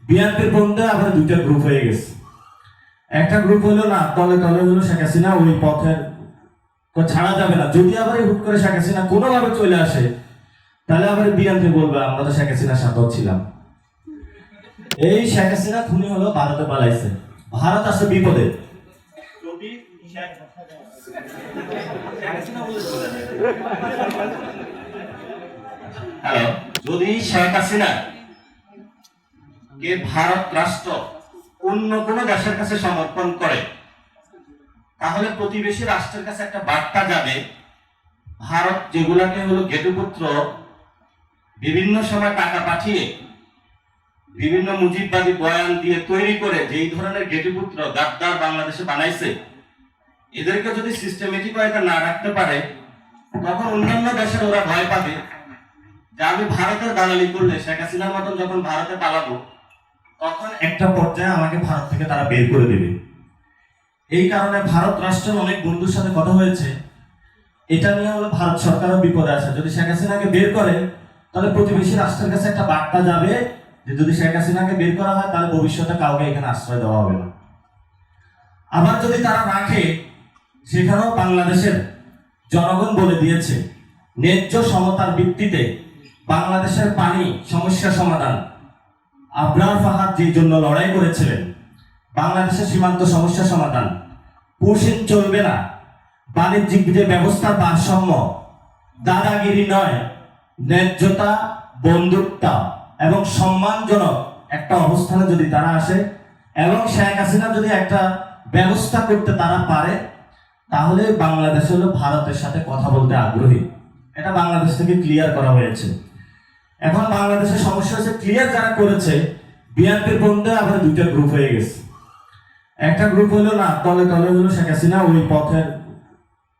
বিএনপির মধ্যে আবার দুইটা গ্রুপ হয়ে গেছে। একটা গ্রুপ হলো না, তলে তলে হলো শেখ হাসিনা ওই পথের ছাড়া যাবে না। যদি আবার হুট করে শেখ হাসিনা কোনোভাবে চলে আসে, তাহলে আবার বিএনপি বলবে আমরা তো শেখ হাসিনার সাথেও ছিলাম। এই শেখ হাসিনা খুনি হলো, ভারতে পালাইছে, ভারত আছে বিপদে। যদি শেখ হাসিনা কে ভারত রাষ্ট্র অন্য কোন দেশের কাছে সমর্পণ করে, তাহলে প্রতিবেশী রাষ্ট্রের কাছে একটা বার্তা যাবে, ভারত যেগুলাকে হলো গেটুপুত্র বিভিন্ন সময় টাকা পাঠিয়ে বিভিন্ন মুজিববাদী বয়ান দিয়ে তৈরি করে যেই ধরনের গেটুপুত্র গাদ্দার বাংলাদেশে বানাইছে, এদেরকে যদি সিস্টেমেটিক ওয়েতে না রাখতে পারে, তখন অন্যান্য দেশের ওরা ভয় পাবে যে আমি ভারতের দালালি করলে শেখ হাসিনার মতন যখন ভারতে পালাবো, তখন একটা পর্যায়ে আমাকে ভারত থেকে তারা বের করে দেবে। এই কারণে ভারত রাষ্ট্রের অনেক বন্ধুর সাথে কথা হয়েছে, এটা নিয়ে হলো ভারত সরকারও বিপদে আছে। যদি শেখ হাসিনাকে বের করে, তাহলে প্রতিবেশী রাষ্ট্রের কাছে একটা বার্তা যাবে যে যদি শেখ হাসিনাকে বের করা হয়, তাহলে ভবিষ্যতে কাউকে এখানে আশ্রয় দেওয়া হবে না। আবার যদি তারা রাখে, সেখানেও বাংলাদেশের জনগণ বলে দিয়েছে ন্যায্য সমতার ভিত্তিতে বাংলাদেশের পানি সমস্যা সমাধান, আবরার ফাহাদ যে জন্য লড়াই করেছিলেন, বাংলাদেশের সীমান্ত সমস্যা সমাধান, পুশিন চলবে না, বাণিজ্যিক যে ব্যবস্থার ভারসাম্য, দাদাগিরি নয়, ন্যায্যতা, বন্ধুত্ব এবং সম্মানজনক একটা অবস্থানে যদি তারা আসে এবং শেখ হাসিনা যদি একটা ব্যবস্থা করতে তারা পারে, তাহলে বাংলাদেশ হলো ভারতের সাথে কথা বলতে আগ্রহী। এটা বাংলাদেশ থেকে ক্লিয়ার করা হয়েছে। এখন বাংলাদেশের সমস্যা হচ্ছে, ক্লিয়ার যারা করেছে, বিএনপির মধ্যে আবার দুইটা গ্রুপ হয়ে গেছে। একটা গ্রুপ হলো না, তলে তলে হলো শেখ হাসিনা ওই পথের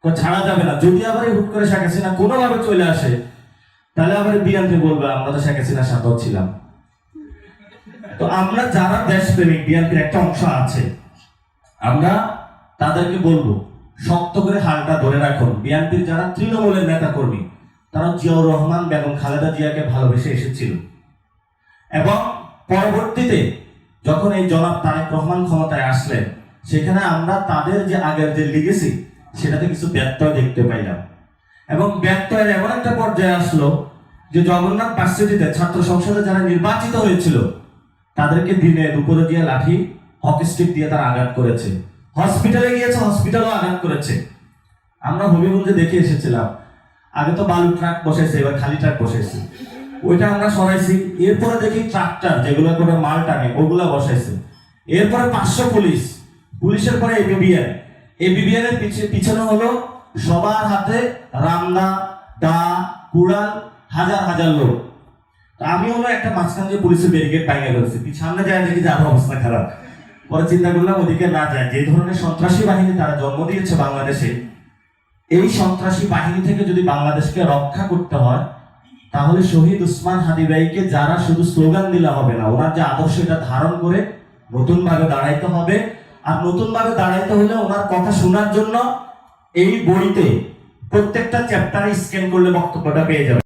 ছাড়া যাবে না। যদি আবার হুট করে শেখ হাসিনা কোনোভাবে চলে আসে, তাহলে আবার বিএনপি বলবে আমরা তো শেখ হাসিনার সাথেও ছিলাম। তো আমরা যারা দেশপ্রেমিক, বিএনপির একটা অংশ আছে, আমরা তাদেরকে বলবো শক্ত করে হালটা ধরে রাখুন। বিএনপির যারা তৃণমূলের নেতা কর্মী, তারা জিয়াউর রহমান, বেগম খালেদা জিয়াকে ভালোবেসে এসেছিল এবং পরবর্তীতে যখন এই জনাব তারেক রহমান ক্ষমতায় আসলেন, সেখানে আমরা তাদের যে আগের যে লিগেসি, সেটাতে কিছু ব্যত্যয় দেখতে পাইলাম। এবং ব্যত্যয়ের এমন একটা পর্যায়ে আসলো যে জগন্নাথ ভার্সিটিতে ছাত্র সংসদে যারা নির্বাচিত হয়েছিল, তাদেরকে দিনে দুপুরে দিয়ে লাঠি, হকি স্টিক দিয়ে তারা আঘাত করেছে। হসপিটালে গিয়েছে, হসপিটালও আঘাত করেছে। আমরা হবিগঞ্জে দেখে এসেছিলাম, আগে তো বালু ট্রাক বসাইছে, এবার খালি ট্রাক বসাইছে, ওইটা আমরা সরাইছি। এরপরে দেখি ট্রাক্টর যেগুলো করে মাল টানে, ওগুলা বসাইছে। এরপরে 500 পুলিশ, পুলিশের পরে এবিবিএন, এবিবিএন এর পিছনে হলো সবার হাতে রামদা, দা, কুড়াল, হাজার হাজার লোক। আমি হলো একটা মাঝখান যে পুলিশের ব্যারিকেড ভাঙা করেছি, সামনে যায় দেখি যে আরো অবস্থা খারাপ। পরে চিন্তা করলাম ওদিকে না যায়, যে ধরনের সন্ত্রাসী বাহিনী তারা জন্ম দিয়েছে বাংলাদেশে, এই সন্ত্রাসী বাহিনী থেকে যদি বাংলাদেশকে রক্ষা করতে হয়, তাহলে শহীদ উসমান হাদি ভাইকে যারা শুধু স্লোগান দিলে হবে না, ওনার যে আদর্শ এটা ধারণ করে নতুন ভাবে দাঁড়াইতে হবে। আর নতুন ভাবে দাঁড়াইতে হলে ওনার কথা শোনার জন্য এই বইতে প্রত্যেকটা চ্যাপ্টারে স্ক্যান করলে বক্তব্যটা পেয়ে যাবে।